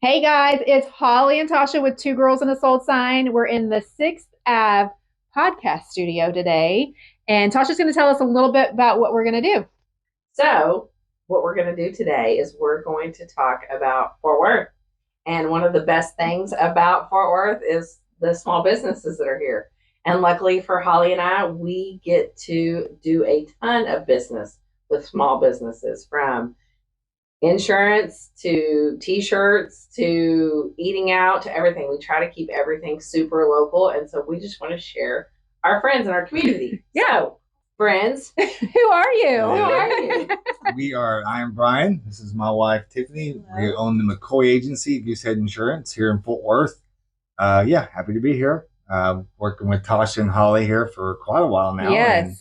Hey guys, it's Holly and Tasha with Two Girls and a Sold Sign. We're in the Sixth Ave podcast studio today, and Tasha's going to tell us a little bit about what we're going to do. So, what we're going to do today is we're going to talk about Fort Worth. And one of the best things about Fort Worth is the small businesses that are here. And luckily for Holly and I, we get to do a ton of business with small businesses, from insurance to t-shirts to eating out to everything. We try to keep everything super local. And so we just want to share our friends in our community. Yeah. So, friends, Who are you? who are you? I am Brian. This is my wife, Tiffany. Hello. We own the McCoy Agency, Goosehead Insurance, here in Fort Worth. Happy to be here. Working with Tasha and Holly here for quite a while now. Yes. And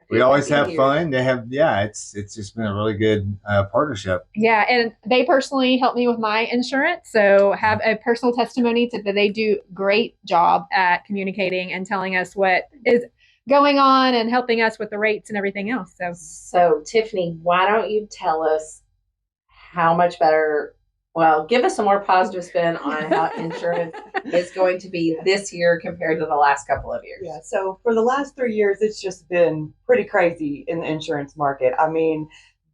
we always have fun. It's just been a really good partnership. Yeah, and they personally help me with my insurance, so have a personal testimony that they do great job at communicating and telling us what is going on and helping us with the rates and everything else. So, Tiffany, why don't you tell us how much better? Well, give us a more positive spin on how insurance is going to be this year compared to the last couple of years. Yeah, so for the last 3 years, it's just been pretty crazy in the insurance market. I mean,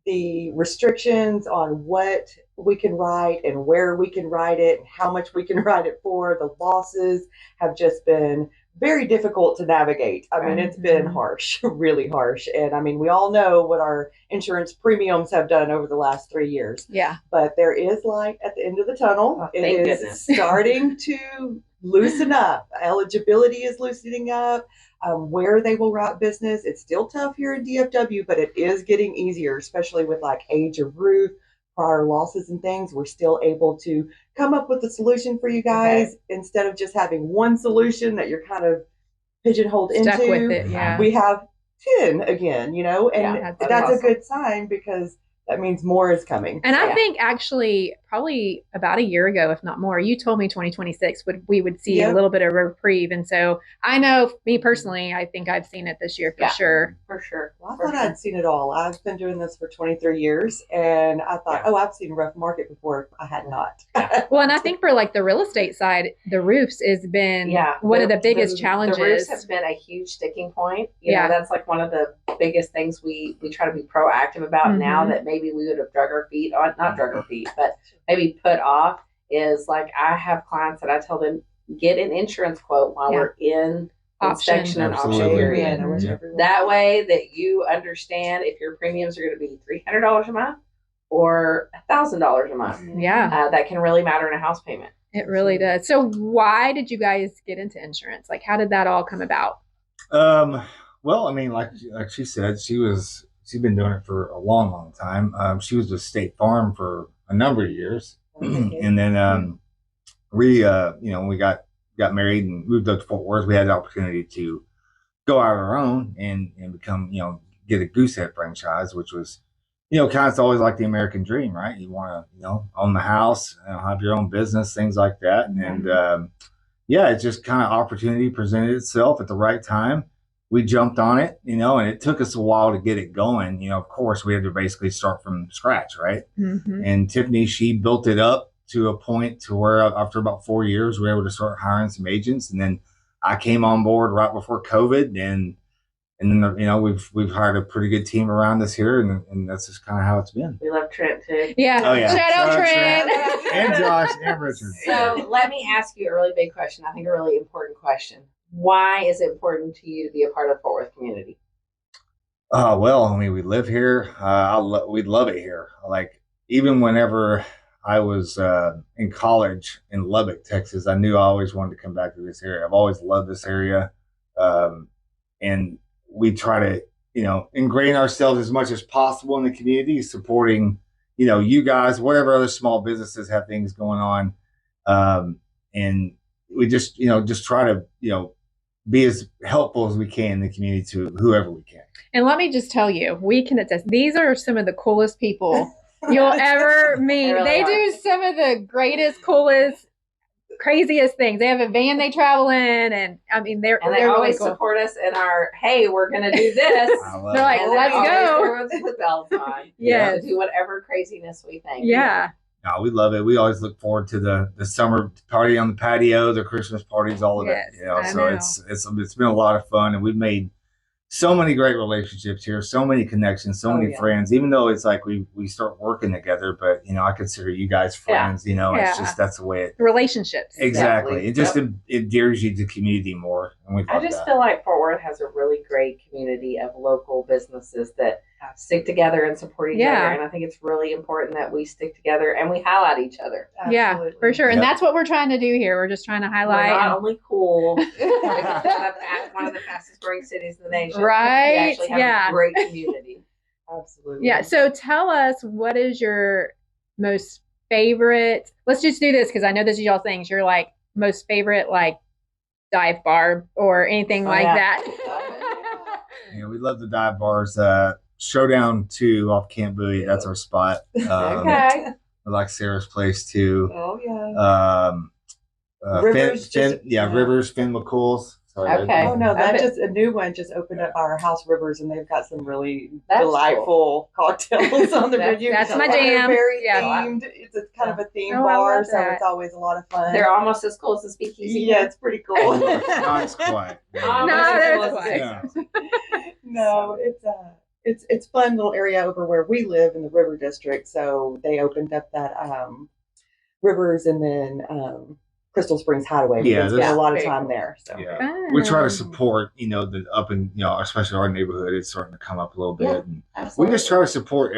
the restrictions on what we can write and where we can write it and how much we can write it for, the losses have just been very difficult to navigate. I mean, it's been harsh, really harsh. And I mean, we all know what our insurance premiums have done over the last 3 years. Yeah. But there is light at the end of the tunnel. Oh, thank it is goodness. starting to loosen up. Eligibility is loosening up. Where they will route business, it's still tough here in DFW, but it is getting easier, especially with like age of roof, prior losses and things. We're still able to come up with a solution for you guys instead of just having one solution that you're kind of pigeonholed Stuck into. with it, yeah. We have 10 again, and Yeah, that's awesome. a good sign because that means more is coming. And I Yeah. think actually probably about a year ago, if not more, you told me 2026 we would see a Yep. little bit of reprieve. And so I know me personally, I think I've seen it this year for Yeah. sure. For sure. Well, I For thought sure. I'd seen it all. I've been doing this for 23 years, and I thought, I've seen a rough market before. I had not. Well, and I think for like the real estate side, the roofs has been one of the biggest challenges. The roofs have been a huge sticking point. You Yeah. know, that's like one of the biggest things we try to be proactive about now that maybe we would have not drug our feet, but maybe put off, is like I have clients that I tell them, get an insurance quote while we're in inspection and auction Absolutely. period. I wish Yeah. everyone- That way that you understand if your premiums are going to be $300 a month or $1,000 a month. Yeah, That can really matter in a house payment. it really does. So why did you guys get into insurance? Like, how did that all come about? Well, I mean, like she said, she's been doing it for a long time. She was with State Farm for a number of years. And then when we got married and moved up to Fort Worth, we had the opportunity to go out on our own and become, get a Goosehead franchise, which was, kind of always like the American dream, right? You want to, own the house, have your own business, things like that. And it's just kind of opportunity presented itself at the right time. We jumped on it, and it took us a while to get it going. Of course, we had to basically start from scratch, right? Mm-hmm. And Tiffany, she built it up to a point to where after about 4 years, we were able to start hiring some agents. And then I came on board right before COVID, and then we've hired a pretty good team around us here, and that's just kind of how it's been. We love Trent too. Yeah. Oh, yeah. Shout out Trent. Trent. And Josh and Richard. So let me ask you a really big question. I think a really important question. Why is it important to you to be a part of the Fort Worth community? Well, I mean, we live here. We'd love it here. Like, even whenever I was in college in Lubbock, Texas, I knew I always wanted to come back to this area. I've always loved this area. And we try to, ingrain ourselves as much as possible in the community, supporting, you guys, whatever other small businesses have things going on. And we just try to, be as helpful as we can in the community to whoever we can. And let me just tell you, we can attest. These are some of the coolest people you'll ever meet. They really They are. do some of the greatest, coolest, craziest things. They have a van they travel in, and I mean, And they they're always really cool. support us in our, hey, we're going to do this. I love They're like, it. And let's always go. throw us the bells on. Yes. To do whatever craziness we think. Yeah. No, we love it. We always look forward to the summer party on the patio, the Christmas parties, all of Yes, it. You know, I so know. it's been a lot of fun, and we've made so many great relationships here, so many connections, so Oh, many yeah. friends. Even though it's like we start working together, but you know, I consider you guys friends. You know, it's Yeah. just that's the way it. Relationships. Exactly. It just Yep. endears you to the community more, and we I love just that. feel like Fort Worth has a really great community of local businesses that stick together and support each Yeah. other. And I think it's really important that we stick together and we highlight each other. Yeah, Absolutely. for sure. And Yep. that's what we're trying to do here. We're just trying to We're highlight. not only cool, one of the fastest growing cities in the nation. Right, We actually have yeah. a great community. Absolutely. Yeah. So tell us, what is your most favorite? Let's just do this because I know this is y'all things. Your like most favorite like dive bar or anything Oh, like yeah. that. Yeah, we love the dive bars. Showdown 2 off Camp Bowie. That's our spot. Okay. We like Sarah's place too. Oh yeah. Rivers just- Rivers, Finn McCool's. Sorry, Okay. Oh no, I that bet- just a new one just opened up by our house, Rivers, and they've got some really That's delightful cocktails on the That's- menu. that's my And they're jam. Very Yeah. themed. It's a kind of a theme Oh, I bar, love so that. it's always a lot of fun. They're almost as cool as the speakeasy. Yeah, it's pretty cool. Not quite. Almost No, as that's cool as the why. Yeah. No, it's fun little area over where we live in the River District. So they opened up that Rivers and then Crystal Springs Hideaway. Yeah, We spend that's a lot of very time cool. there. So Yeah. We try to Fun. support, the up in, especially our neighborhood. It's starting to come up a little bit. Yeah. And we Absolutely. just try to support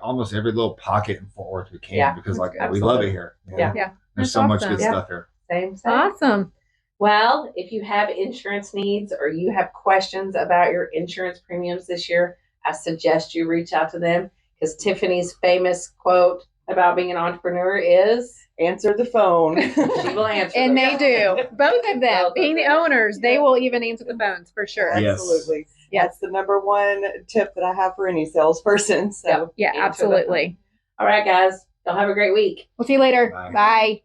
almost every little pocket in Fort Worth we can Yeah, because we love absolutely. it here. you know? Yeah. Yeah. There's That's so much awesome. good Yeah. stuff here. Same. Awesome. Well, if you have insurance needs or you have questions about your insurance premiums this year, I suggest you reach out to them because Tiffany's famous quote about being an entrepreneur is answer the phone. she will answer. And them. they do. Both of them. Both of Being the them. owners, they Yeah. will even answer the phones for sure. Yes. Absolutely. Yes. That's the number one tip that I have for any salesperson. So Yep. Yeah, Answer the absolutely. All right, guys. Y'all have a great week. We'll see you later. Bye. Bye.